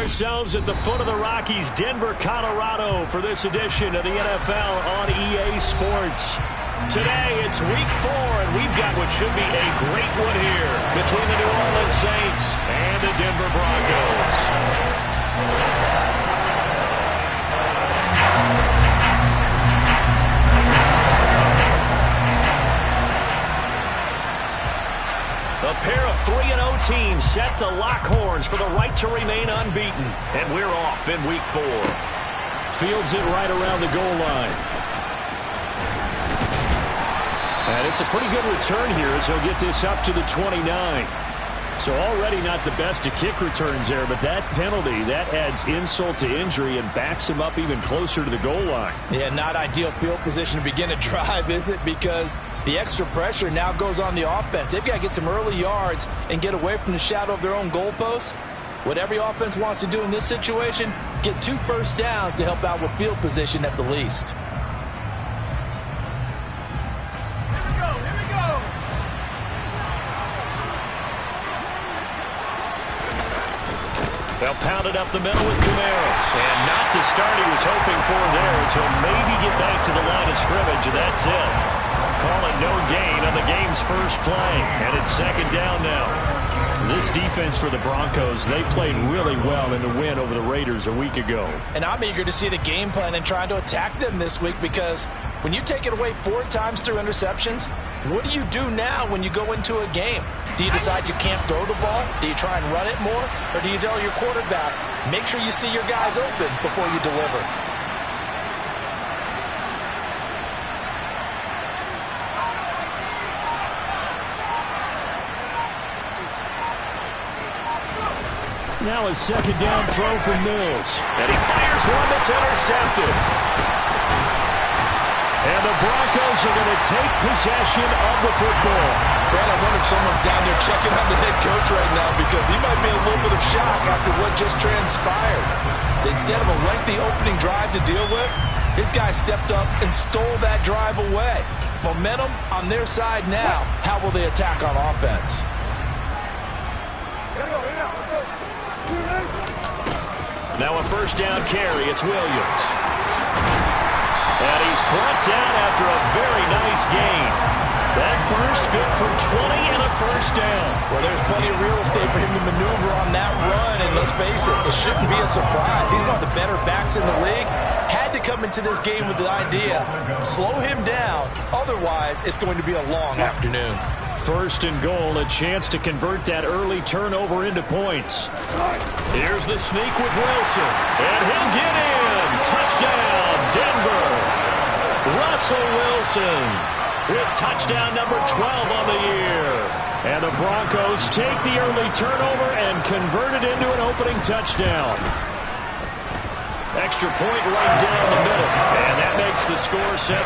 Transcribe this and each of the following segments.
ourselves at the foot of the Rockies, Denver, Colorado, for this edition of the NFL on EA Sports. Today, it's Week 4, and we've got what should be a great one here between the New Orleans Saints and the Denver Broncos. A pair of 3-0 teams set to lock horns for the right to remain unbeaten. And we're off in Week 4. Fields it right around the goal line. And it's a pretty good return here as he'll get this up to the 29. So already not the best of kick returns there, but that penalty, that adds insult to injury and backs him up even closer to the goal line. Yeah, not ideal field position to begin a drive, is it? Because the extra pressure now goes on the offense. They've got to get some early yards and get away from the shadow of their own goalposts. What every offense wants to do in this situation, get 2 first downs to help out with field position at the least. They'll pound it up the middle with Camaro. And not the start he was hoping for there, as he'll maybe get back to the line of scrimmage, and that's it. Call it no gain on the game's first play. And it's second down now. This defense for the Broncos, they played really well in the win over the Raiders a week ago. And I'm eager to see the game plan and trying to attack them this week, because when you take it away 4 times through interceptions, what do you do now when you go into a game? Do you decide you can't throw the ball? Do you try and run it more? Or do you tell your quarterback, make sure you see your guys open before you deliver? Now a second down throw for Mills. And he fires one that's intercepted. And the Broncos are going to take possession of the football. Brad, I wonder if someone's down there checking on the head coach right now, because he might be in a little bit of shock after what just transpired. Instead of a lengthy opening drive to deal with, his guy stepped up and stole that drive away. Momentum on their side now. How will they attack on offense? Now a first down carry. It's Williams. And he's brought down after a very nice gain. That burst good for 20 and a first down. Well, there's plenty of real estate for him to maneuver on that run. And let's face it, it shouldn't be a surprise. He's one of the better backs in the league. Had to come into this game with the idea, slow him down. Otherwise, it's going to be a long afternoon. First and goal, a chance to convert that early turnover into points. Here's the sneak with Wilson. And he'll get in. Touchdown, Denver. Russell Wilson with touchdown number 12 on the year. And the Broncos take the early turnover and convert it into an opening touchdown. Extra point right down the middle. And that makes the score 7-0.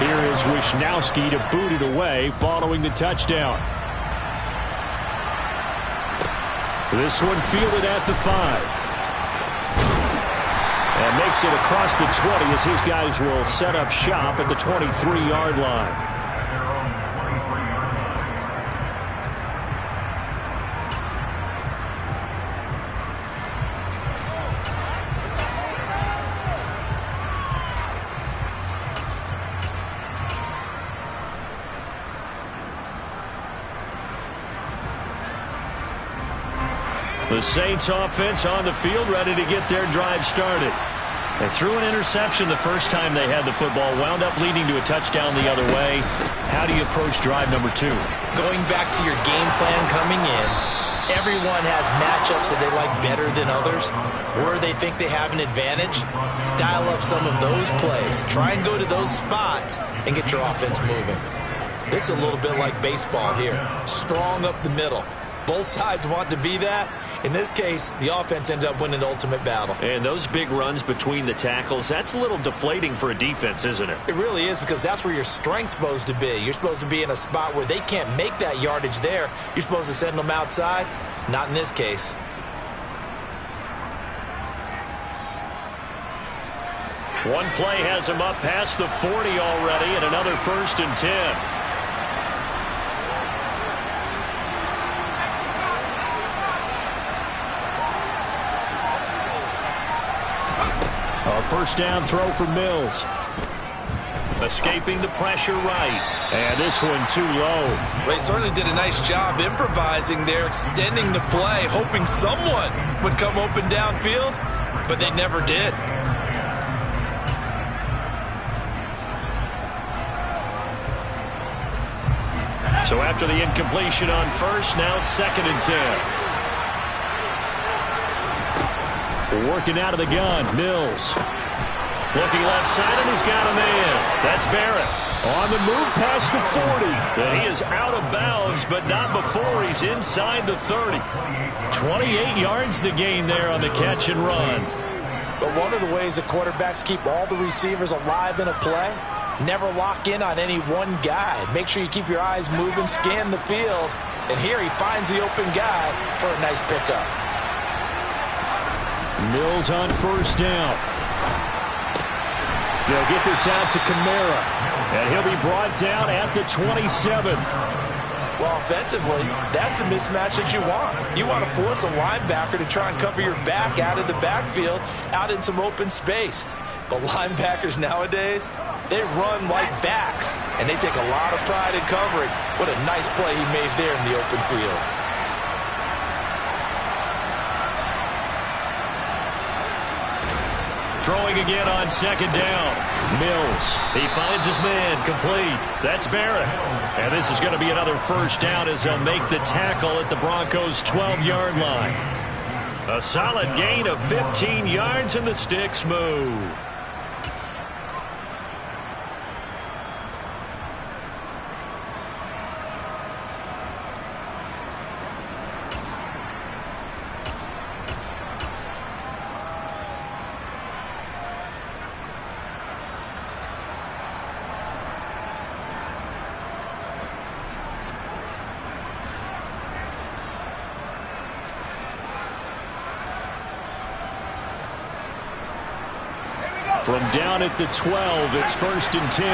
Here is Wisnowski to boot it away following the touchdown. This one fielded at the 5. And makes it across the 20 as his guys will set up shop at the 23-yard line. The Saints offense on the field, ready to get their drive started. They threw an interception the first time they had the football, wound up leading to a touchdown the other way. How do you approach drive number 2? Going back to your game plan coming in, everyone has matchups that they like better than others, where they think they have an advantage. Dial up some of those plays. Try and go to those spots and get your offense moving. This is a little bit like baseball here. Strong up the middle. Both sides want to be that. In this case, the offense ended up winning the ultimate battle. And those big runs between the tackles, that's a little deflating for a defense, isn't it? It really is, because that's where your strength's supposed to be. You're supposed to be in a spot where they can't make that yardage there. You're supposed to send them outside. Not in this case. One play has him up past the 40 already, and another 1st and 10. A first down throw for Mills. Escaping the pressure right. And this one too low. They certainly did a nice job improvising there, extending the play, hoping someone would come open downfield, but they never did. So after the incompletion on first, now 2nd and 10. Working out of the gun, Mills. Looking left side, and he's got a man. That's Barrett. On the move past the 40. And he is out of bounds, but not before he's inside the 30. 28 yards the gain there on the catch and run. But one of the ways the quarterbacks keep all the receivers alive in a play, never lock in on any one guy. Make sure you keep your eyes moving, scan the field. And here he finds the open guy for a nice pickup. Mills on first down. They'll get this out to Kamara. And he'll be brought down at the 27. Well, offensively, that's the mismatch that you want. You want to force a linebacker to try and cover your back out of the backfield, out in some open space. But linebackers nowadays, they run like backs, and they take a lot of pride in covering. What a nice play he made there in the open field. Throwing again on 2nd down. Mills. He finds his man. Complete. That's Barrett. And this is going to be another first down as they'll make the tackle at the Broncos' 12-yard line. A solid gain of 15 yards, and the sticks move. From down at the 12, it's 1st and 10.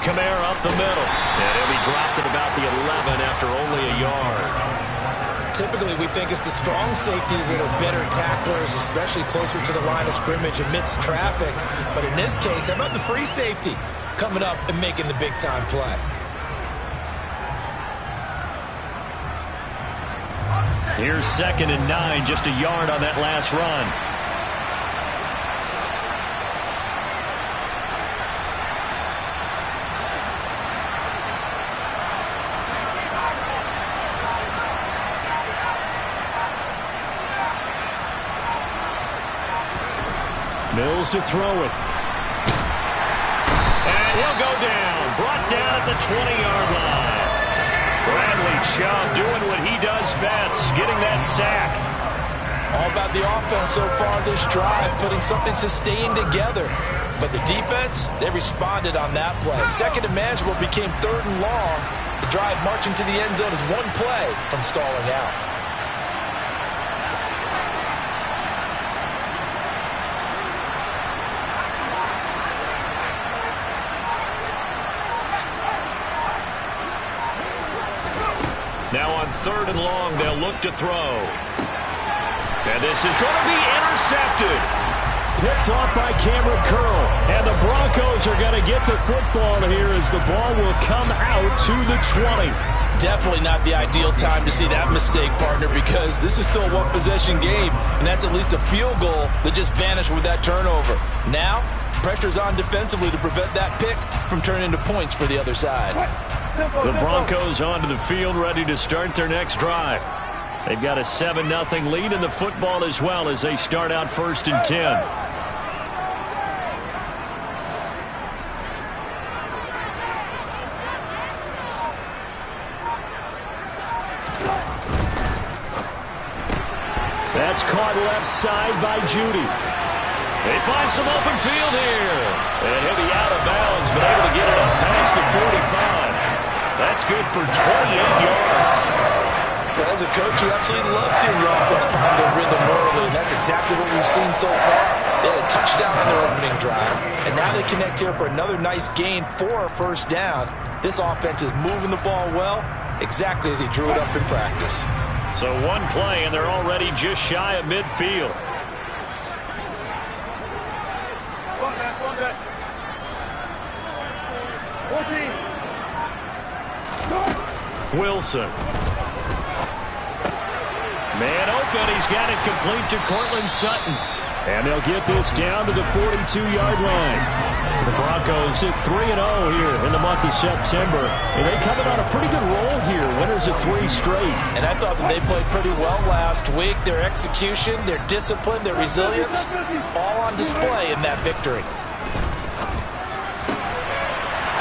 Kamara up the middle. And he'll be dropped at about the 11 after only a yard. Typically, we think it's the strong safeties that are better tacklers, especially closer to the line of scrimmage amidst traffic. But in this case, how about the free safety coming up and making the big-time play? Here's 2nd and 9, just a yard on that last run. Mills to throw it. And he'll go down. Brought down at the 20-yard line. Bradley Chubb doing what he does best, getting that sack. All about the offense so far this drive, putting something sustained together. But the defense, they responded on that play. 2nd and manageable became 3rd and long. The drive marching to the end zone is one play from stalling out. Now on 3rd and long, they'll look to throw. And this is going to be intercepted. Picked off by Cameron Curl. And the Broncos are going to get the football here as the ball will come out to the 20. Definitely not the ideal time to see that mistake, partner, because this is still a one-possession game, and that's at least a field goal that just vanished with that turnover. Now, pressure's on defensively to prevent that pick from turning into points for the other side. The Broncos onto the field, ready to start their next drive. They've got a 7-0 lead in the football as well as they start out 1st and 10. That's caught left side by Judy. They find some open field here. And he'll be out of bounds, but able to get it up past the 45. That's good for 28 yards. But as a coach, you absolutely love seeing your offense find their rhythm early, and that's exactly what we've seen so far. They had a touchdown on their opening drive, and now they connect here for another nice gain for a first down. This offense is moving the ball well, exactly as he drew it up in practice. So one play, and they're already just shy of midfield. Wilson. Man open. He's got it complete to Cortland Sutton. And they'll get this down to the 42-yard line. The Broncos at 3-0 here in the month of September. And they coming on a pretty good roll here. Winners of 3 straight. And I thought that they played pretty well last week. Their execution, their discipline, their resilience, all on display in that victory.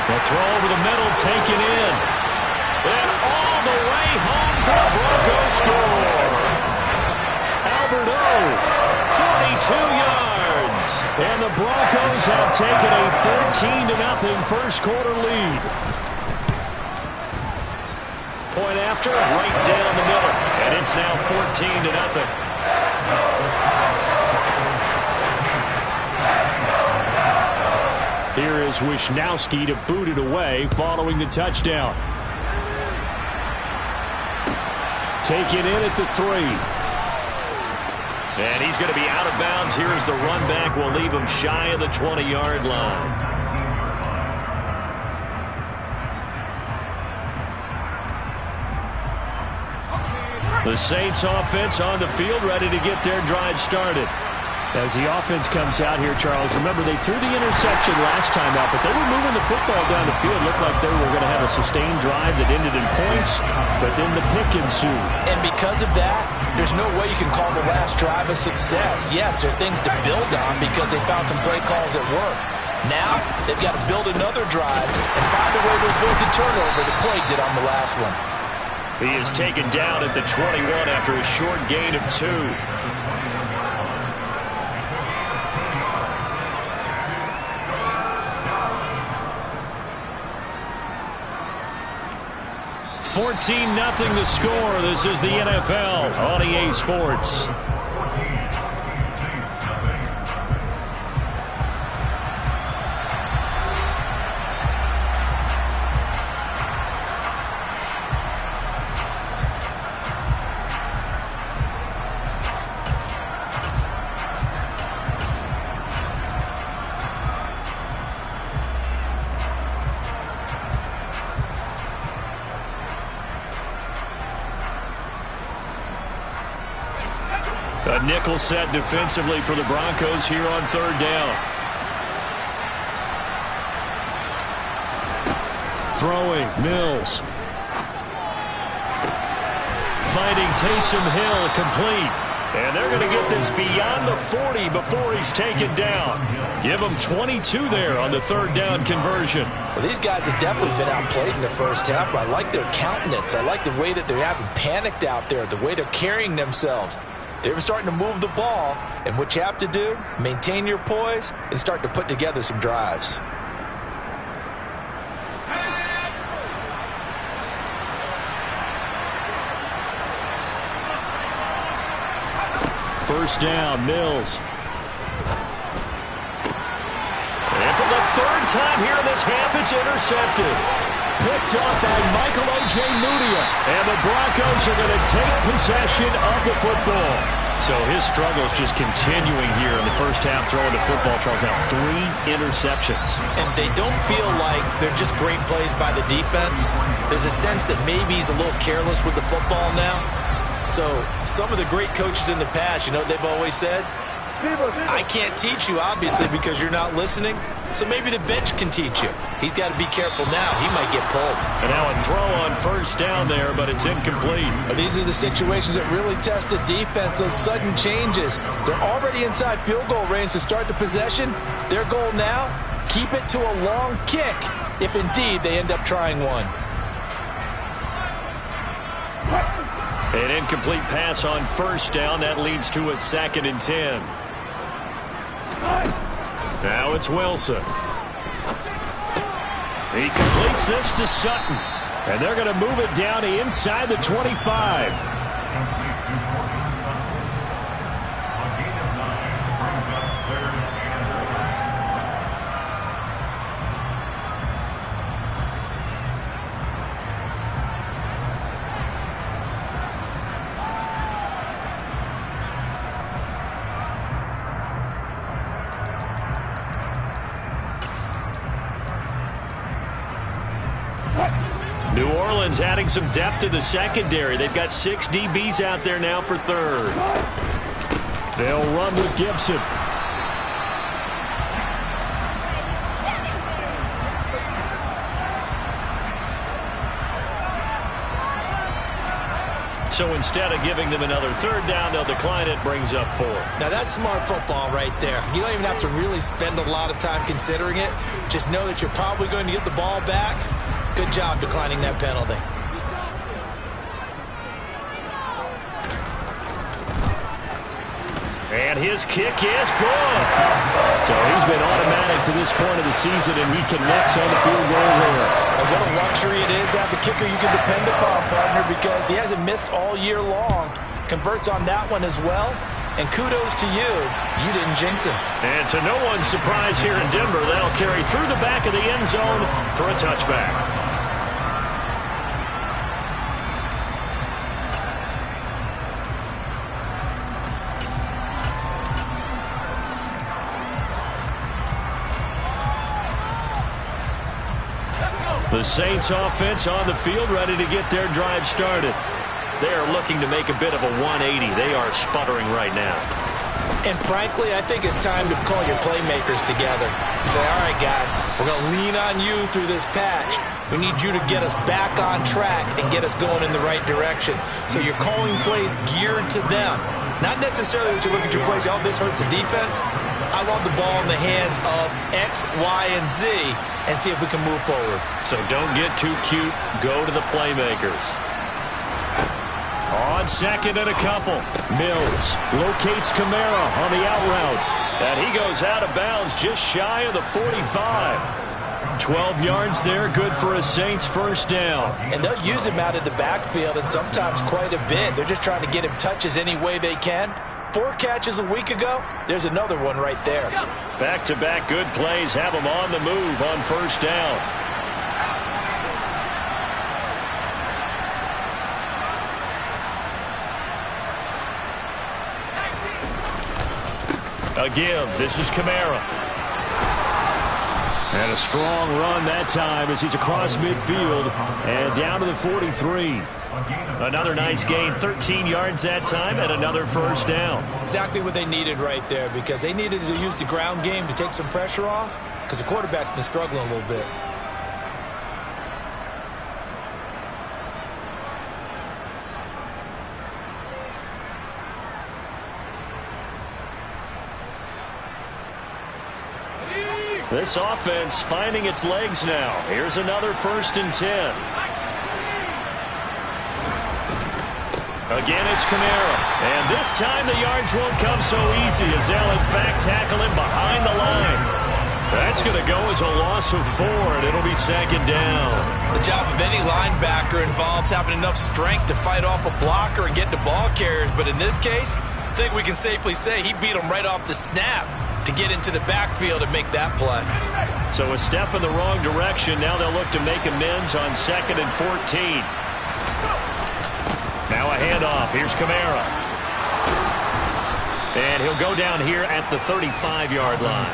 The throw over the middle, taken in. And all the way home for the Broncos score. Albert O, 42 yards. And the Broncos have taken a 14-0 first quarter lead. Point after, right down the middle. And it's now 14-0. Here is Wisnowski to boot it away following the touchdown. Take it in at the 3. And he's going to be out of bounds. Here's the run back. Will leave him shy of the 20-yard line. The Saints offense on the field, ready to get their drive started. As the offense comes out here, Charles, remember they threw the interception last time out, but they were moving the football down the field. Looked like they were going to have a sustained drive that ended in points, but then the pick ensued. And because of that, there's no way you can call the last drive a success. Yes, there are things to build on because they found some play calls that work. Now, they've got to build another drive and find a way to avoid the turnover that plagued it on the last one. He is taken down at the 21 after a short gain of 2. 14-0 the score. This is the NFL on EA Sports. A nickel set defensively for the Broncos here on 3rd down. Throwing, Mills. Finding Taysom Hill complete. And they're going to get this beyond the 40 before he's taken down. Give him 22 there on the 3rd down conversion. Well, these guys have definitely been outplayed in the first half, but I like their countenance. I like the way that they're having panicked out there, the way they're carrying themselves. They're starting to move the ball, and what you have to do, maintain your poise and start to put together some drives. First down, Mills. And for the 3rd time here in this half, it's intercepted. Picked up by Michael Ojemudia. And the Broncos are going to take possession of the football. So his struggles just continuing here in the first half throwing the football, Charles. Now 3 interceptions. And they don't feel like they're just great plays by the defense. There's a sense that maybe he's a little careless with the football now. So some of the great coaches in the past, you know what they've always said? I can't teach you, obviously, because you're not listening. So maybe the bench can teach you. He's got to be careful now. He might get pulled. And now a throw on first down there, but it's incomplete. These are the situations that really test a defense, those sudden changes. They're already inside field goal range to start the possession. Their goal now, keep it to a long kick, if indeed they end up trying one. An incomplete pass on first down. That leads to a 2nd and 10. Now it's Wilson. He completes this to Sutton. And they're going to move it down to inside the 25. New Orleans adding some depth to the secondary. They've got 6 DBs out there now for third. They'll run with Gibson. So instead of giving them another third down, they'll decline it, brings up 4. Now that's smart football right there. You don't even have to really spend a lot of time considering it. Just know that you're probably going to get the ball back. Good job declining that penalty. And his kick is good. So he's been automatic to this point of the season, and he connects on the field goal there. And what a luxury it is to have the kicker you can depend upon, partner, because he hasn't missed all year long. Converts on that one as well. And kudos to you. You didn't jinx him. And to no one's surprise here in Denver, they'll carry through the back of the end zone for a touchback. The Saints offense on the field, ready to get their drive started. They are looking to make a bit of a 180. They are sputtering right now. And frankly, I think it's time to call your playmakers together and say, all right, guys, we're going to lean on you through this patch. We need you to get us back on track and get us going in the right direction. So you're calling plays geared to them. Not necessarily that you look at your plays, oh, this hurts the defense. I want the ball in the hands of X, Y, and Z and see if we can move forward. So don't get too cute. Go to the playmakers. On second and a couple, Mills locates Kamara on the out route. And he goes out of bounds just shy of the 45. 12 yards there, good for a Saints first down. And they'll use him out of the backfield, and sometimes quite a bit. They're just trying to get him touches any way they can. 4 catches a week ago, there's another one right there. Back-to-back good plays have him on the move on first down. Again, this is Kamara. And a strong run that time as he's across midfield and down to the 43. Another nice gain, 13 yards that time, and another first down. Exactly what they needed right there, because they needed to use the ground game to take some pressure off, because the quarterback's been struggling a little bit. This offense finding its legs now. Here's another 1st and 10. Again, it's Kamara. And this time the yards won't come so easy as they'll in fact tackle him behind the line. That's going to go as a loss of 4, and it'll be 2nd down. The job of any linebacker involves having enough strength to fight off a blocker and get to ball carriers. But in this case, I think we can safely say he beat him right off the snap to get into the backfield and make that play. So a step in the wrong direction. Now they'll look to make amends on 2nd and 14. Now a handoff. Here's Kamara. And he'll go down here at the 35-yard line.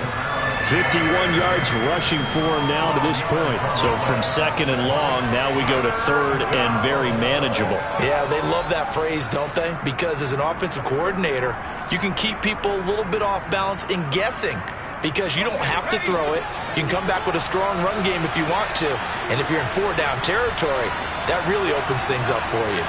51 yards rushing for him now to this point. So from 2nd and long, now we go to 3rd and very manageable. Yeah, they love that phrase, don't they? Because as an offensive coordinator, you can keep people a little bit off balance in guessing, because you don't have to throw it. You can come back with a strong run game if you want to. And if you're in 4-down territory, that really opens things up for you.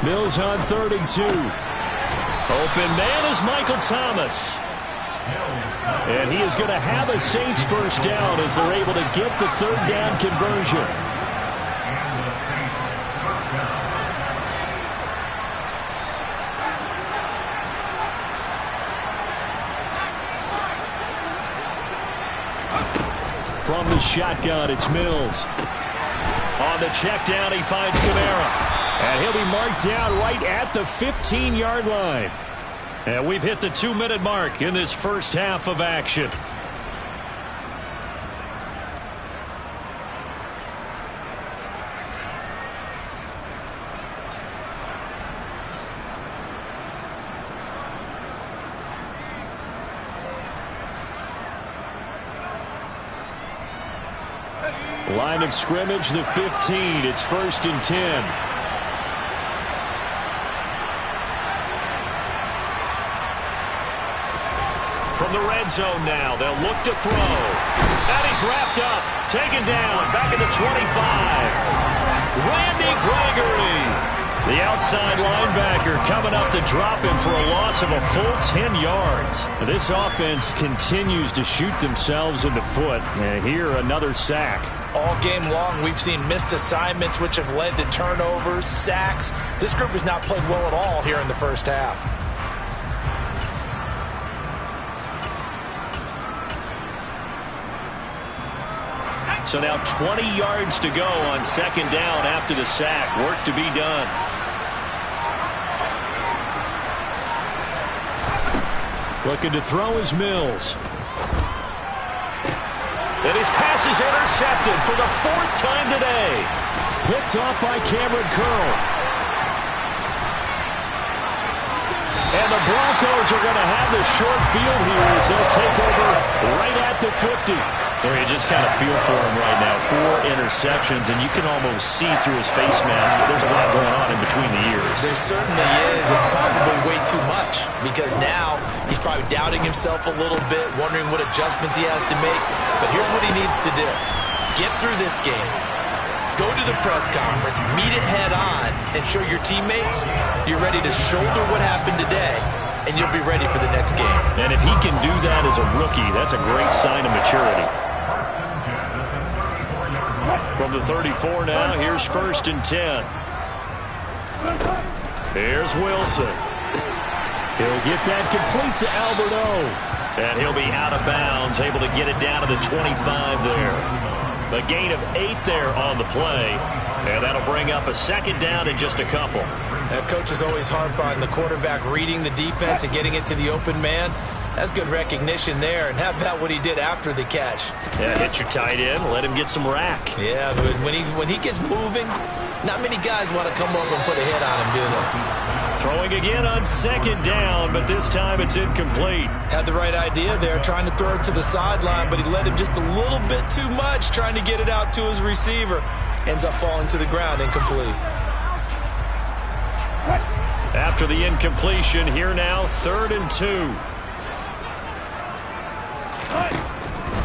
Mills on 3rd and 2. Open man is Michael Thomas. And he is going to have a Saints first down as they're able to get the 3rd down conversion. From the shotgun, it's Mills. On the check down, he finds Kamara. And he'll be marked down right at the 15-yard line. And we've hit the 2-minute mark in this first half of action. Line of scrimmage, the 15. It's 1st and 10. From the red zone now, they'll look to throw. And he's wrapped up, taken down, back at the 25. Randy Gregory, the outside linebacker, coming up to drop him for a loss of a full 10 yards. This offense continues to shoot themselves in the foot. And here, another sack. All game long, we've seen missed assignments, which have led to turnovers, sacks. This group has not played well at all here in the first half. So now 20 yards to go on 2nd down after the sack. Work to be done. Looking to throw is Mills. And his pass is intercepted for the 4th time today. Picked off by Cameron Curl. And the Broncos are going to have the short field here as they'll take over right at the 50. Well, you just kind of feel for him right now. 4 interceptions, and you can almost see through his face mask. There's a lot going on in between the ears. There certainly is, and probably way too much, because now he's probably doubting himself a little bit, wondering what adjustments he has to make. But here's what he needs to do. Get through this game. Go to the press conference, meet it head on, and show your teammates you're ready to shoulder what happened today, and you'll be ready for the next game. And if he can do that as a rookie, that's a great sign of maturity. From the 34 now, here's 1st and 10. Here's Wilson. He'll get that complete to Albert O. And he'll be out of bounds, able to get it down to the 25 there. A gain of 8 there on the play. And that'll bring up a 2nd down in just a couple. Coaches always harp on the quarterback reading the defense and getting it to the open man. That's good recognition there. And how about what he did after the catch? Yeah, hit your tight end, let him get some rack. Yeah, but when he gets moving, not many guys want to come over and put a hit on him, do they? Throwing again on 2nd down, but this time it's incomplete. Had the right idea there, trying to throw it to the sideline, but he led him just a little bit too much, trying to get it out to his receiver. Ends up falling to the ground, incomplete. After the incompletion, here now, 3rd and 2.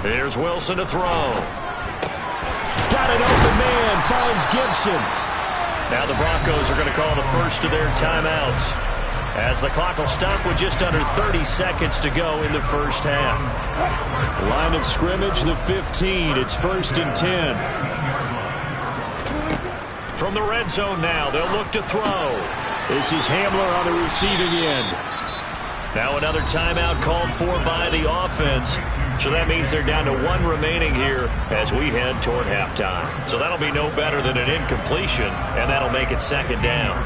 Here's Wilson to throw. Got an open man, finds Gibson. Now the Broncos are going to call the first of their timeouts, as the clock will stop with just under 30 seconds to go in the first half. Line of scrimmage, the 15. It's 1st and 10. From the red zone now, they'll look to throw. This is Hamler on the receiving end. Now another timeout called for by the offense. So that means they're down to 1 remaining here as we head toward halftime. So that'll be no better than an incompletion, and that'll make it 2nd down.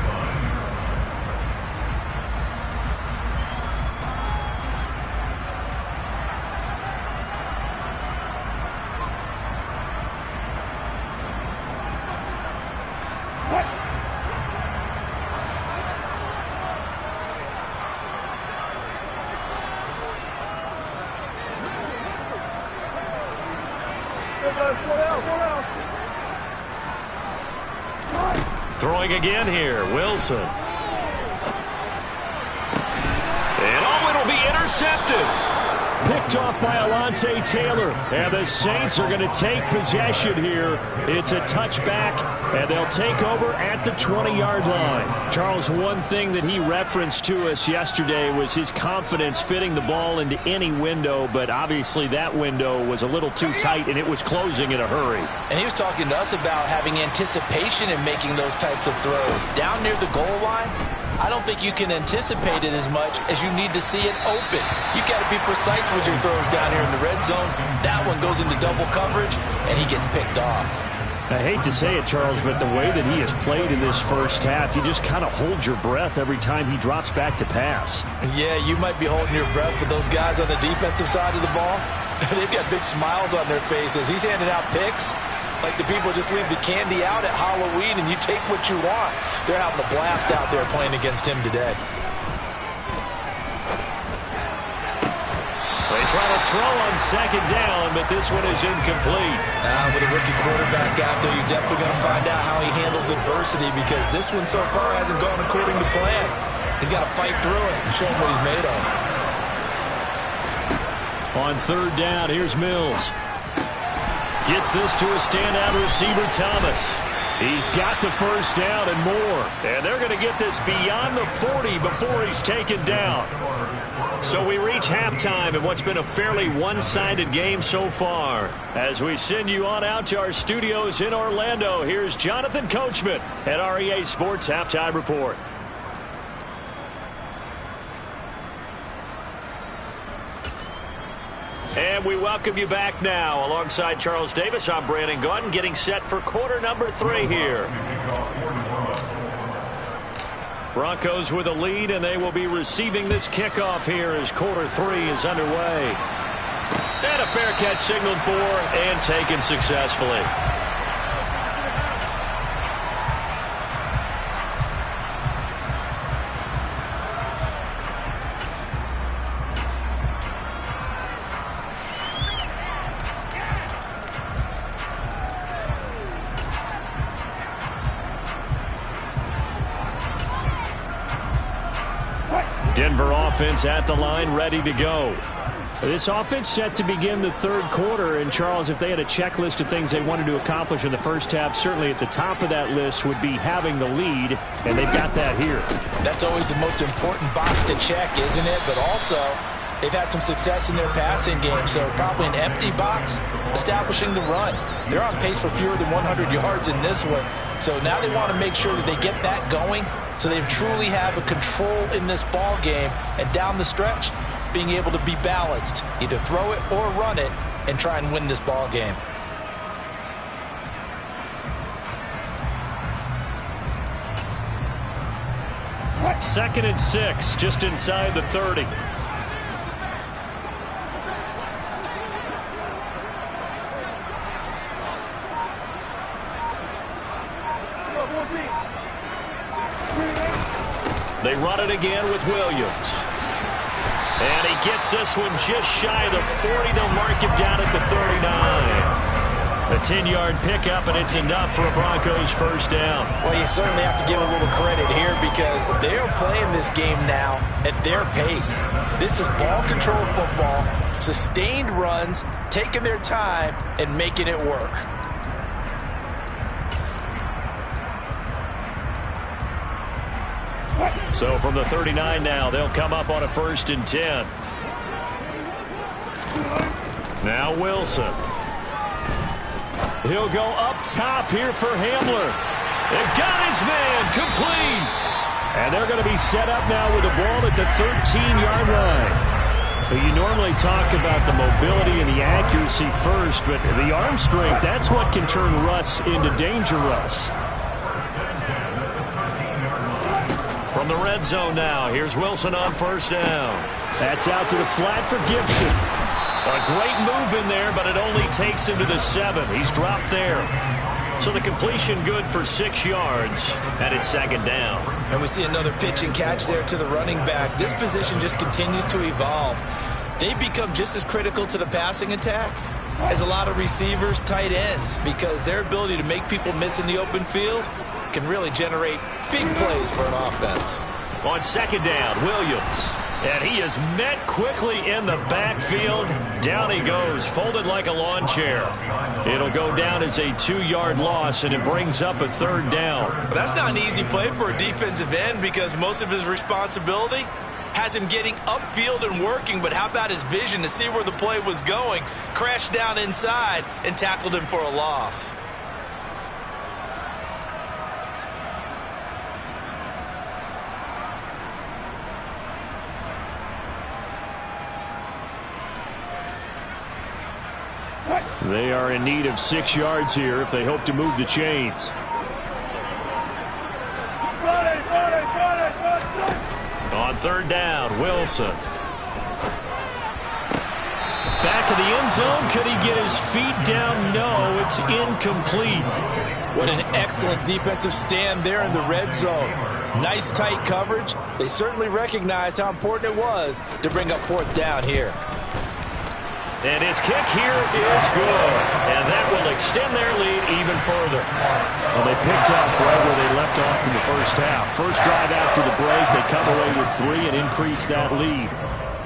Throwing again here, Wilson. And it'll be intercepted. Picked off by Alontae Taylor. And the Saints are going to take possession here. It's a touchback, and they'll take over at the 20-yard line. Charles, one thing that he referenced to us yesterday was his confidence fitting the ball into any window, but obviously that window was a little too tight, and it was closing in a hurry. And he was talking to us about having anticipation in making those types of throws. Down near the goal line, I don't think you can anticipate it as much as you need to see it open. You've got to be precise with your throws down here in the red zone. That one goes into double coverage, and he gets picked off. I hate to say it, Charles, but the way that he has played in this first half, you just kind of hold your breath every time he drops back to pass. Yeah, you might be holding your breath, but those guys on the defensive side of the ball, they've got big smiles on their faces. He's handing out picks like the people just leave the candy out at Halloween and you take what you want. They're having a blast out there playing against him today. It's try to throw on second down, but this one is incomplete. With a rookie quarterback out there, you're definitely going to find out how he handles adversity, because this one so far hasn't gone according to plan. He's got to fight through it and show him what he's made of. On third down, here's Mills. Gets this to a standout receiver, Thomas. He's got the first down and more. And they're going to get this beyond the 40 before he's taken down. So we reach halftime in what's been a fairly one-sided game so far. As we send you on out to our studios in Orlando, here's Jonathan Coachman at REA Sports Halftime Report. And we welcome you back now. Alongside Charles Davis, I'm Brandon Gaudin, getting set for quarter number 3 here. Broncos with a lead, and they will be receiving this kickoff here as quarter 3 is underway. And a fair catch signaled for and taken successfully. Denver offense at the line, ready to go. This offense set to begin the third quarter, and Charles, if they had a checklist of things they wanted to accomplish in the first half, certainly at the top of that list would be having the lead, and they've got that here. That's always the most important box to check, isn't it? But also, they've had some success in their passing game, so probably an empty box establishing the run. They're on pace for fewer than 100 yards in this one, so now they want to make sure that they get that going so they truly have a control in this ball game, and down the stretch, being able to be balanced, either throw it or run it, and try and win this ball game. Second and 6, just inside the 30. They run it again with Williams. And he gets this one just shy of the 40. They'll mark him down at the 39. A 10-yard pickup, and it's enough for a Broncos first down. Well, you certainly have to give a little credit here, because they are playing this game now at their pace. This is ball control football, sustained runs, taking their time, and making it work. So from the 39 now, they'll come up on a 1st and 10. Now Wilson. He'll go up top here for Hamler. They've got his man complete. And they're going to be set up now with the ball at the 13-yard line. But you normally talk about the mobility and the accuracy first, but the arm strength, that's what can turn Russ into danger Russ. From the red zone now, here's Wilson on first down. That's out to the flat for Gibson. A great move in there, but it only takes him to the 7. He's dropped there. So the completion good for 6 yards, and it's second down. And we see another pitch and catch there to the running back. This position just continues to evolve. They become just as critical to the passing attack as a lot of receivers, tight ends, because their ability to make people miss in the open field can really generate big plays for an offense. On second down, Williams. And he is met quickly in the backfield. Down he goes, folded like a lawn chair. It'll go down as a 2-yard loss, and it brings up a third down. But that's not an easy play for a defensive end, because most of his responsibility has him getting upfield and working. But how about his vision to see where the play was going? Crashed down inside and tackled him for a loss. They are in need of 6 yards here if they hope to move the chains. On third down, Wilson. Back of the end zone. Could he get his feet down? No, it's incomplete. What an excellent defensive stand there in the red zone. Nice tight coverage. They certainly recognized how important it was to bring up fourth down here. And his kick here is good. And that will extend their lead even further. Well, they picked up right where they left off in the first half. First drive after the break, they come away with 3 and increase that lead.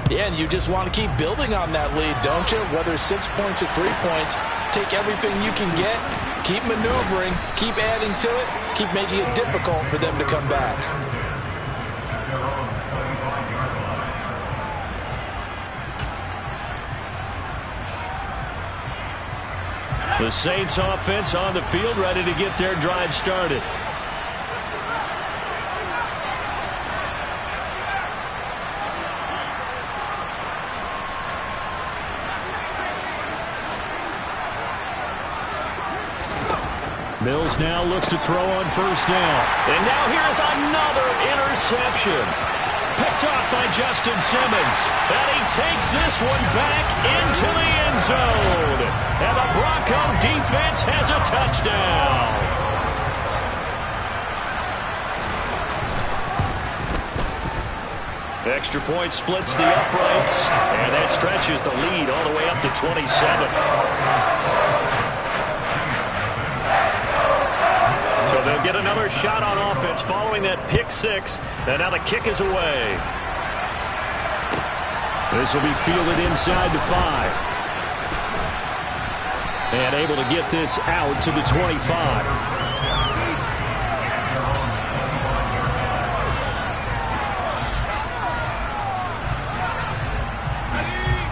Yeah, and you just want to keep building on that lead, don't you? Whether it's 6 points or 3 points, take everything you can get, keep maneuvering, keep adding to it, keep making it difficult for them to come back. The Saints offense on the field, ready to get their drive started. Mills now looks to throw on first down. And now here's another interception. Picked off by Justin Simmons. And he takes this one back into the end zone. And the Bronco defense has a touchdown. Extra point splits the uprights. And that stretches the lead all the way up to 27. So they'll get another shot on offense following that pick 6. And now the kick is away. This will be fielded inside the 5. And able to get this out to the 25.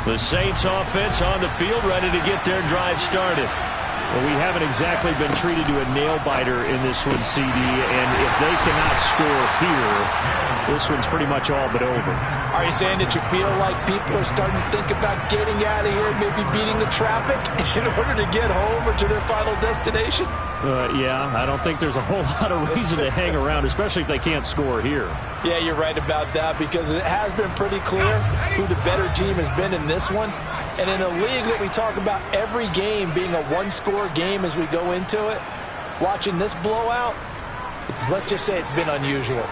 The Saints offense on the field, ready to get their drive started. Well, we haven't exactly been treated to a nail-biter in this one, CD, and if they cannot score here, this one's pretty much all but over. Are you saying that you feel like people are starting to think about getting out of here, maybe beating the traffic in order to get home or to their final destination? Yeah, I don't think there's a whole lot of reason to hang around, especially if they can't score here. Yeah, you're right about that, because it has been pretty clear who the better team has been in this one. And in a league that we talk about every game being a one-score game as we go into it, watching this blowout, let's just say it's been unusual.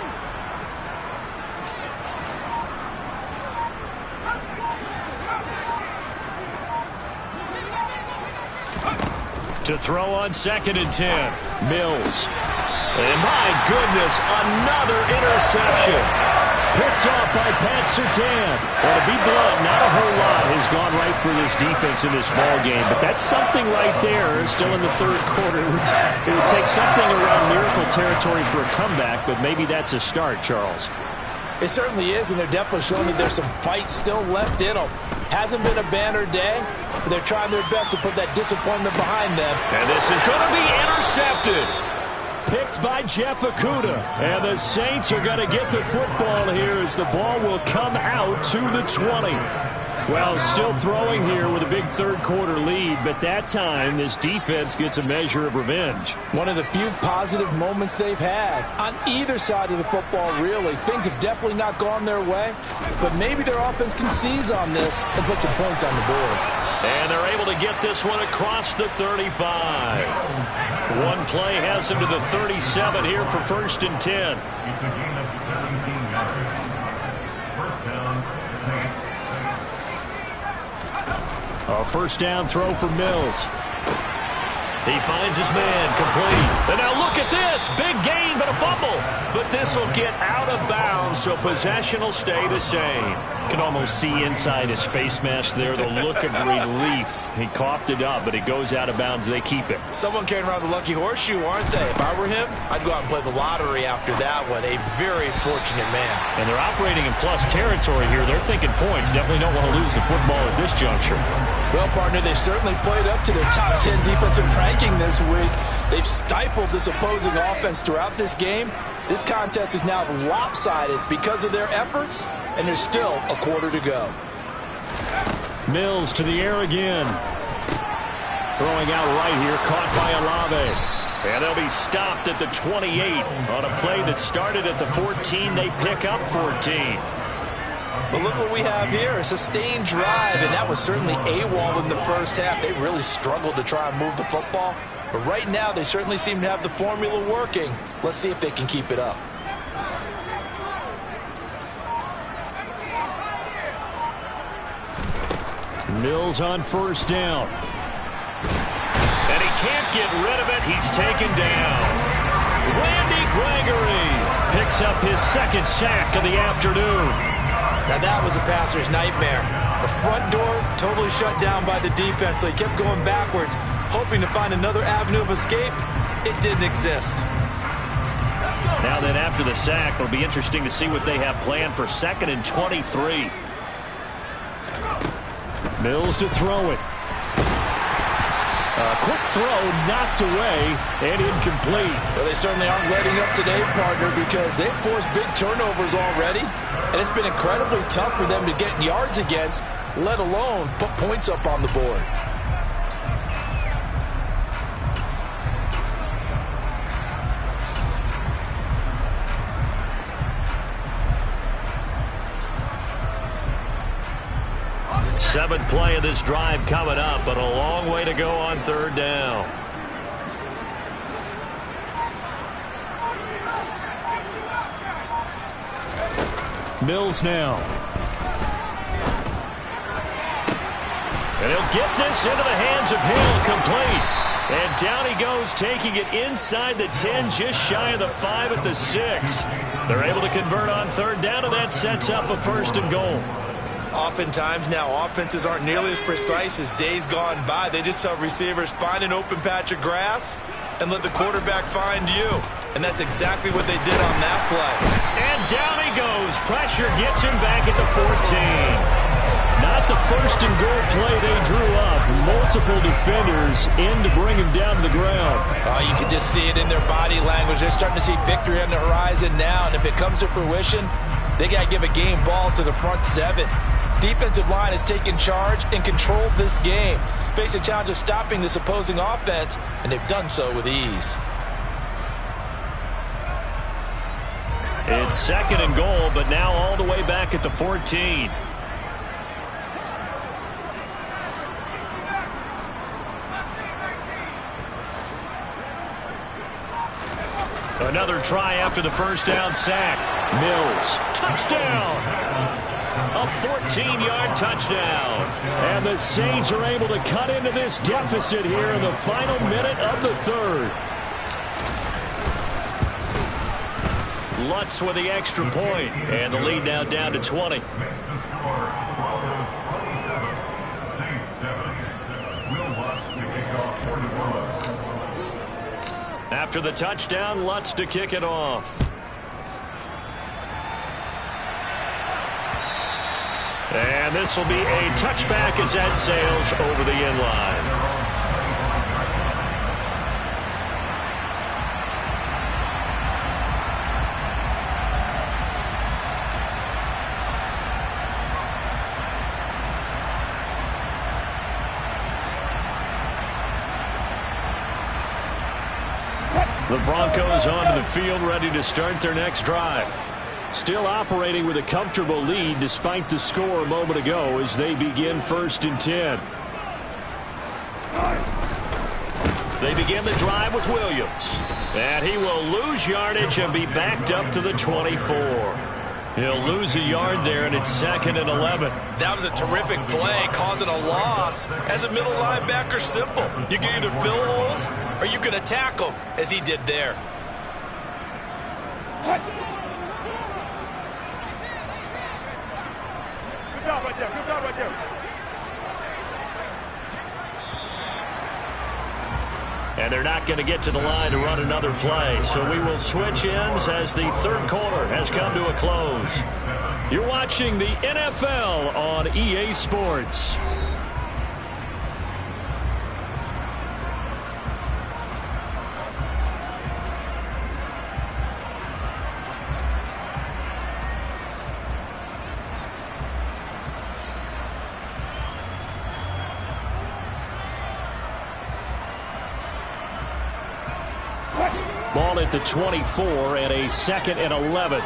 To throw on 2nd and 10. Mills. And my goodness, another interception. Picked off by Pat Surtain. Well, to be blunt, not a whole lot has gone right for this defense in this ball game, but that's something right there. Still in the third quarter. It would take something around miracle territory for a comeback, but maybe that's a start, Charles. It certainly is, and they're definitely showing that there's some fight still left in them. Hasn't been a banner day, but they're trying their best to put that disappointment behind them. And this is going to be intercepted. Picked by Jeff Okudah. And the Saints are going to get the football here as the ball will come out to the 20. Well, still throwing here with a big third-quarter lead, but that time this defense gets a measure of revenge. One of the few positive moments they've had on either side of the football, really. Things have definitely not gone their way, but maybe their offense can seize on this and put some points on the board. And they're able to get this one across the 35. One play has them to the 37 here for 1st and 10. A first down throw for Mills. He finds his man, complete. And now look at this. Big gain, but a fumble. But this will get out of bounds, so possession will stay the same. Can almost see inside his face mask there the look of relief. He coughed it up, but it goes out of bounds. They keep it. Someone carrying around the lucky horseshoe, aren't they? If I were him, I'd go out and play the lottery after that one. A very fortunate man. And they're operating in plus territory here. They're thinking points. Definitely don't want to lose the football at this juncture. Well, partner, they've certainly played up to their top 10 defensive ranking this week. They've stifled this opposing offense throughout this game. This contest is now lopsided because of their efforts, and there's still a quarter to go. Mills to the air again. Throwing out right here, caught by Olave. And they'll be stopped at the 28 on a play that started at the 14. They pick up 14. But look what we have here, a sustained drive, and that was certainly AWOL in the first half. They really struggled to try and move the football. But right now, they certainly seem to have the formula working. Let's see if they can keep it up. Mills on first down. And he can't get rid of it. He's taken down. Randy Gregory picks up his second sack of the afternoon. Now that was a passer's nightmare. The front door totally shut down by the defense, so he kept going backwards, hoping to find another avenue of escape. It didn't exist. Now then, after the sack, it'll be interesting to see what they have planned for 2nd and 23. Mills to throw it. A quick throw knocked away and incomplete. Well, they certainly aren't letting up today, partner, because they've forced big turnovers already, and it's been incredibly tough for them to get yards against, let alone put points up on the board. Seventh play of this drive coming up, but a long way to go on 3rd down. Mills now. And he'll get this into the hands of Hill, complete. And down he goes, taking it inside the 10, just shy of the 5 at the 6. They're able to convert on 3rd down, and that sets up a 1st and goal. Oftentimes now, offenses aren't nearly as precise as days gone by. They just tell receivers, find an open patch of grass and let the quarterback find you. And that's exactly what they did on that play. And down he goes. Pressure gets him back at the 14. Not the 1st and goal play they drew up. Multiple defenders in to bring him down to the ground. You can just see it in their body language. They're starting to see victory on the horizon now. And if it comes to fruition, they got to give a game ball to the front 7. Defensive line has taken charge and controlled this game. Face a challenge of stopping this opposing offense, and they've done so with ease. It's 2nd and goal, but now all the way back at the 14. Another try after the 1st down sack. Mills, touchdown! A 14-yard touchdown. And the Saints are able to cut into this deficit here in the final minute of the 3rd. Lutz with the extra point, and the lead now down to 20. After the touchdown, Lutz to kick it off. And this will be a touchback as that sails over the end line. The Broncos onto the field, ready to start their next drive. Still operating with a comfortable lead despite the score a moment ago as they begin 1st and 10. They begin the drive with Williams. And he will lose yardage and be backed up to the 24. He'll lose a yard there, and it's 2nd and 11. That was a terrific play, causing a loss. As a middle linebacker, simple. You can either fill holes or you can attack them, as he did there. And they're not going to get to the line to run another play. So we will switch ends as the 3rd quarter has come to a close. You're watching the NFL on EA Sports. Ball at the 24 and a 2nd and 11.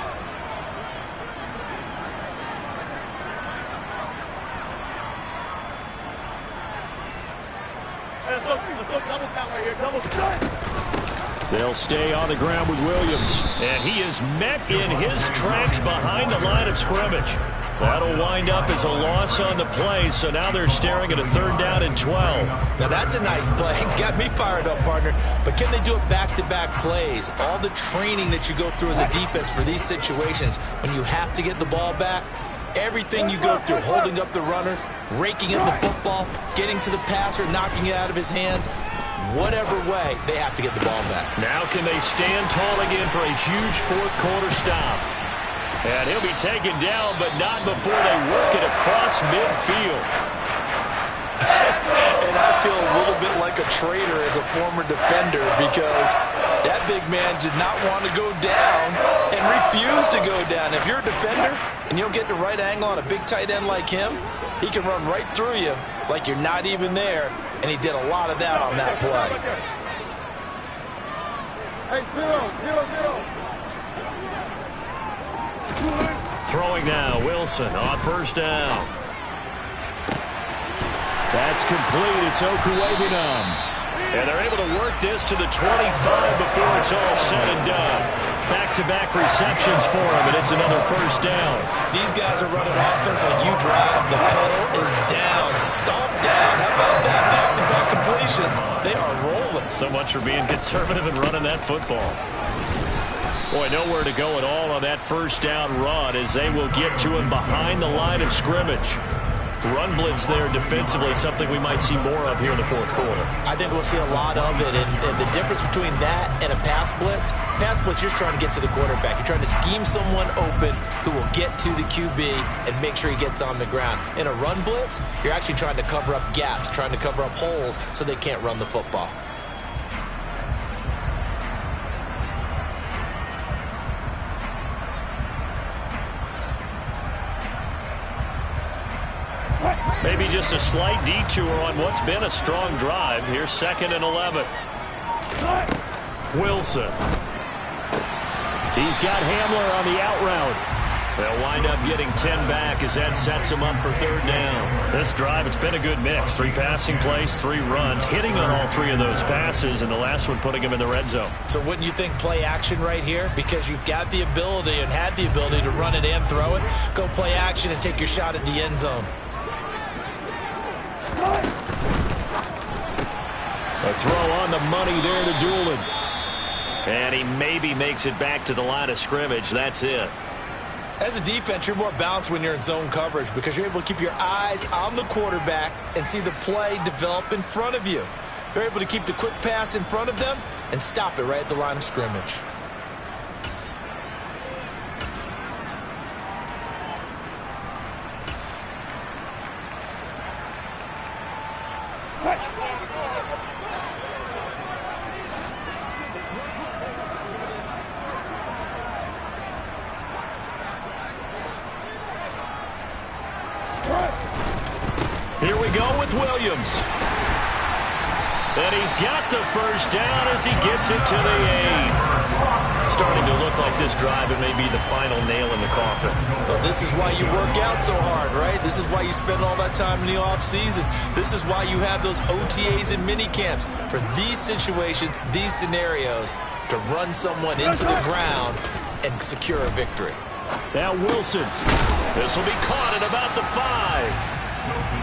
They'll stay on the ground with Williams. And he is met in his tracks behind the line of scrimmage. That'll wind up as a loss on the play, so now they're staring at a 3rd down and 12. Now that's a nice play. Got me fired up, partner. But can they do it back-to-back plays? All the training that you go through as a defense for these situations, when you have to get the ball back, everything you go through, holding up the runner, raking in the football, getting to the passer, knocking it out of his hands, whatever way, they have to get the ball back. Now can they stand tall again for a huge 4th quarter stop? And he'll be taken down, but not before they work it across midfield. And I feel a little bit like a traitor as a former defender because that big man did not want to go down and refused to go down. If you're a defender and you don't get the right angle on a big tight end like him, he can run right through you like you're not even there, and he did a lot of that on that play. Hey, zero. Throwing now, Wilson on 1st down. That's complete. It's Okuwebunam. And they're able to work this to the 25 before it's all said and done. Back-to-back receptions for him, and it's another 1st down. These guys are running offense like you drive. The pedal is down. Stomp down. How about that? Back-to-back completions. They are rolling. So much for being conservative and running that football. Boy, nowhere to go at all on that 1st down run as they will get to him behind the line of scrimmage. Run blitz there defensively, something we might see more of here in the 4th quarter. I think we'll see a lot of it, and the difference between that and a pass blitz, you're trying to get to the quarterback. You're trying to scheme someone open who will get to the QB and make sure he gets on the ground. In a run blitz, you're actually trying to cover up gaps, trying to cover up holes so they can't run the football. Maybe just a slight detour on what's been a strong drive. Here's 2nd and 11. Wilson. He's got Hamler on the out route. They'll wind up getting 10 back as that sets them up for 3rd down. This drive, it's been a good mix. 3 passing plays, 3 runs, hitting on all 3 of those passes, and the last one putting them in the red zone. So wouldn't you think play action right here? Because you've got the ability and had the ability to run it and throw it. Go play action and take your shot at the end zone. A throw on the money there to Doolin. And he maybe makes it back to the line of scrimmage. That's it. As a defense, you're more balanced when you're in zone coverage because you're able to keep your eyes on the quarterback and see the play develop in front of you. You're able to keep the quick pass in front of them and stop it right at the line of scrimmage. Here we go with Williams. And he's got the 1st down as he gets it to the 8. Starting to look like this drive, it may be the final nail in the coffin. Well, this is why you work out so hard, right? This is why you spend all that time in the offseason. This is why you have those OTAs and mini camps for these situations, these scenarios, to run someone into the ground and secure a victory. Now Wilson. This will be caught at about the 5.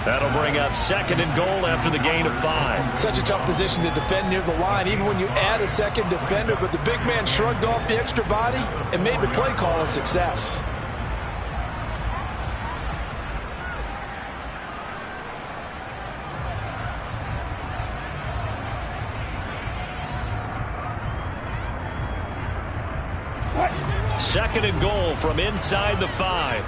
That'll bring up 2nd and goal after the gain of 5. Such a tough position to defend near the line, even when you add a second defender, but the big man shrugged off the extra body and made the play call a success. Second and goal from inside the 5.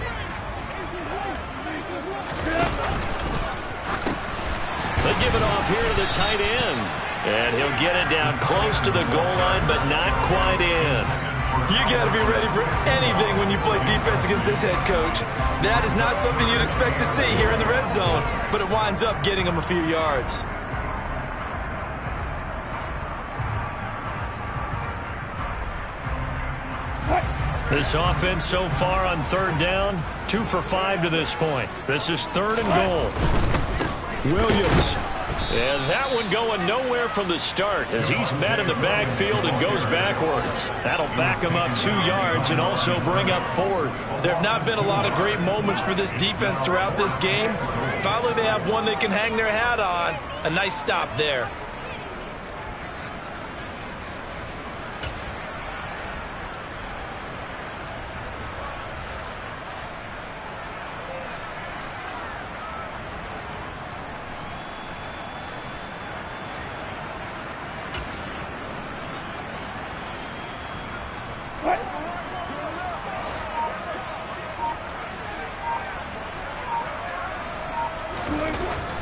They give it off here to the tight end. And he'll get it down close to the goal line, but not quite in. You got to be ready for anything when you play defense against this head coach. That is not something you'd expect to see here in the red zone, but it winds up getting him a few yards. This offense so far on 3rd down, 2 for 5 to this point. This is 3rd and goal. Williams. And that one going nowhere from the start as he's met in the backfield and goes backwards. That'll back him up 2 yards and also bring up 4th. There have not been a lot of great moments for this defense throughout this game. Finally, they have one they can hang their hat on. A nice stop there.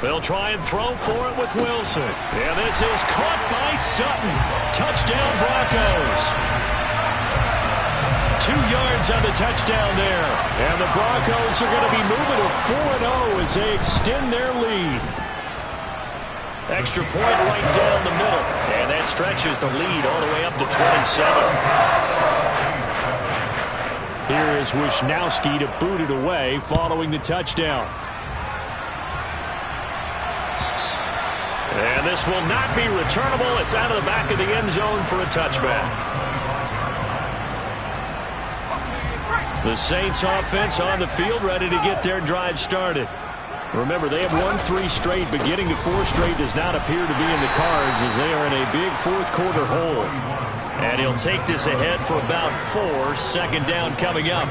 They'll try and throw for it with Wilson. And this is caught by Sutton. Touchdown, Broncos. 2 yards on the touchdown there. And the Broncos are going to be moving to 4-0 as they extend their lead. Extra point right down the middle. And that stretches the lead all the way up to 27. Here is Wisnowski to boot it away following the touchdown. And this will not be returnable. It's out of the back of the end zone for a touchback. The Saints offense on the field ready to get their drive started. Remember, they have won 3 straight, but getting to 4 straight does not appear to be in the cards as they are in a big 4th quarter hole. And he'll take this ahead for about 4. Second down coming up.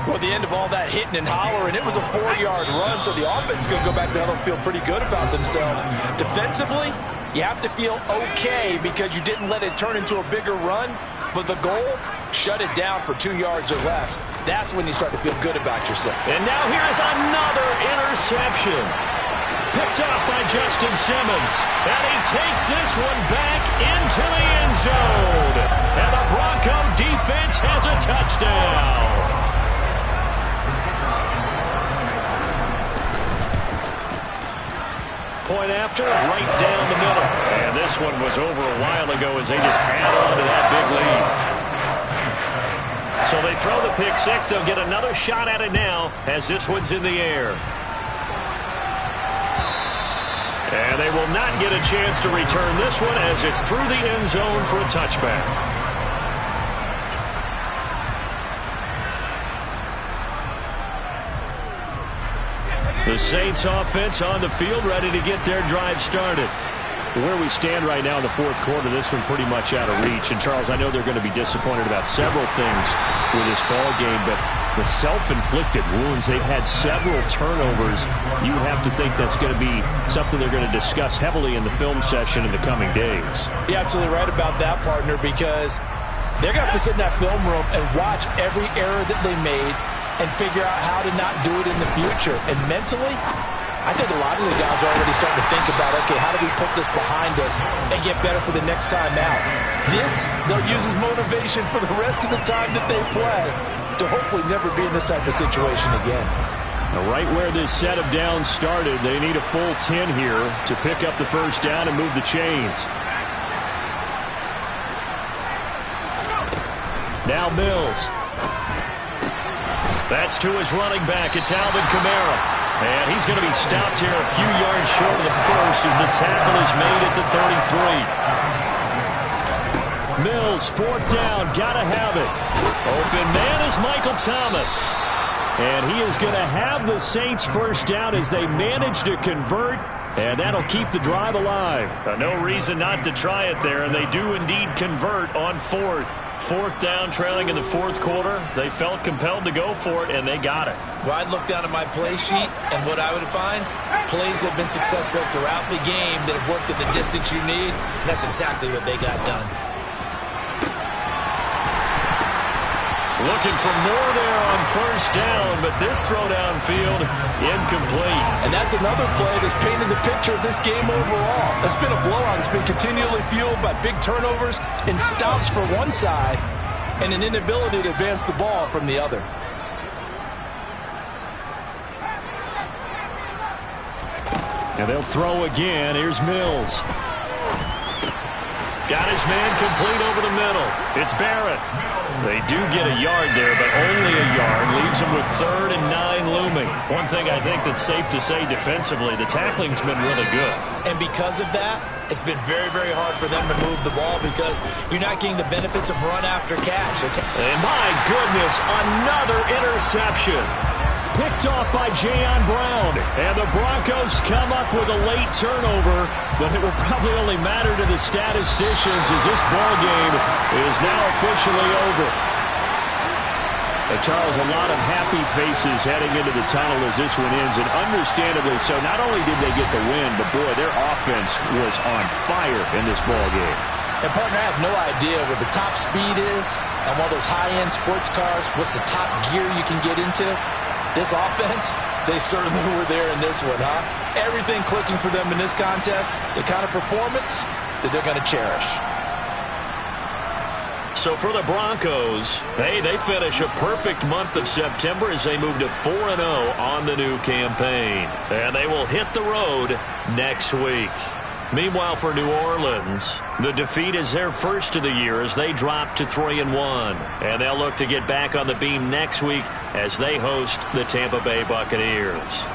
Well, at the end of all that hitting and hollering, it was a 4-yard run, so the offense is going to go back there and feel pretty good about themselves. Defensively, you have to feel okay because you didn't let it turn into a bigger run, but the goal, shut it down for 2 yards or less. That's when you start to feel good about yourself. And now here's another interception. Picked up by Justin Simmons. And he takes this one back into the end zone. And the Bronco defense has a touchdown. Point after, right down the middle. And this one was over a while ago as they just add on to that big lead. So they throw the pick 6. They'll get another shot at it now as this one's in the air. And they will not get a chance to return this one as it's through the end zone for a touchback. The Saints offense on the field ready to get their drive started. Where we stand right now in the 4th quarter, this one pretty much out of reach. And, Charles, I know they're going to be disappointed about several things with this ball game, but the self-inflicted wounds, they've had several turnovers. You would have to think that's going to be something they're going to discuss heavily in the film session in the coming days. You're absolutely right about that, partner, because they're going to have to sit in that film room and watch every error that they made and figure out how to not do it in the future. And mentally, I think a lot of the guys are already starting to think about, okay, how do we put this behind us and get better for the next time out? This, they'll use as motivation for the rest of the time that they play to hopefully never be in this type of situation again. Now, right where this set of downs started, they need a full 10 here to pick up the first down and move the chains. Now Mills. That's to his running back. It's Alvin Kamara. And he's going to be stopped here a few yards short of the first as the tackle is made at the 33. Mills, 4th down, got to have it. Open man is Michael Thomas. And he is going to have the Saints first down as they manage to convert. And that'll keep the drive alive. No reason not to try it there, and they do indeed convert on 4th. 4th down, trailing in the 4th quarter. They felt compelled to go for it, and they got it. Well, I'd look down at my play sheet, and what I would find, plays have been successful throughout the game that have worked at the distance you need, and that's exactly what they got done. Looking for more there on first down, but this throw downfield incomplete. And that's another play that's painted the picture of this game overall. It's been a blowout. It's been continually fueled by big turnovers and stops for one side and an inability to advance the ball from the other. And they'll throw again. Here's Mills. Got his man complete over the middle. It's Barrett. They do get a yard there, but only a yard. Leaves him with 3rd and 9 looming. One thing I think that's safe to say defensively, the tackling's been really good. And because of that, it's been very, very hard for them to move the ball because you're not getting the benefits of run after catch. And my goodness, another interception. Picked off by Jayon Brown. And the Broncos come up with a late turnover, but it will probably only matter to the statisticians as this ball game is now officially over. Charles, a lot of happy faces heading into the tunnel as this one ends, and understandably so. Not only did they get the win, but boy, their offense was on fire in this ball game. And, partner, I have no idea what the top speed is on one of those high-end sports cars. What's the top gear you can get into? This offense, they certainly were there in this one, huh? Everything clicking for them in this contest, the kind of performance that they're going to cherish. So for the Broncos, hey, they finish a perfect month of September as they move to 4-0 on the new campaign. And they will hit the road next week. Meanwhile, for New Orleans, the defeat is their first of the year as they drop to 3-1. And they'll look to get back on the beam next week as they host the Tampa Bay Buccaneers.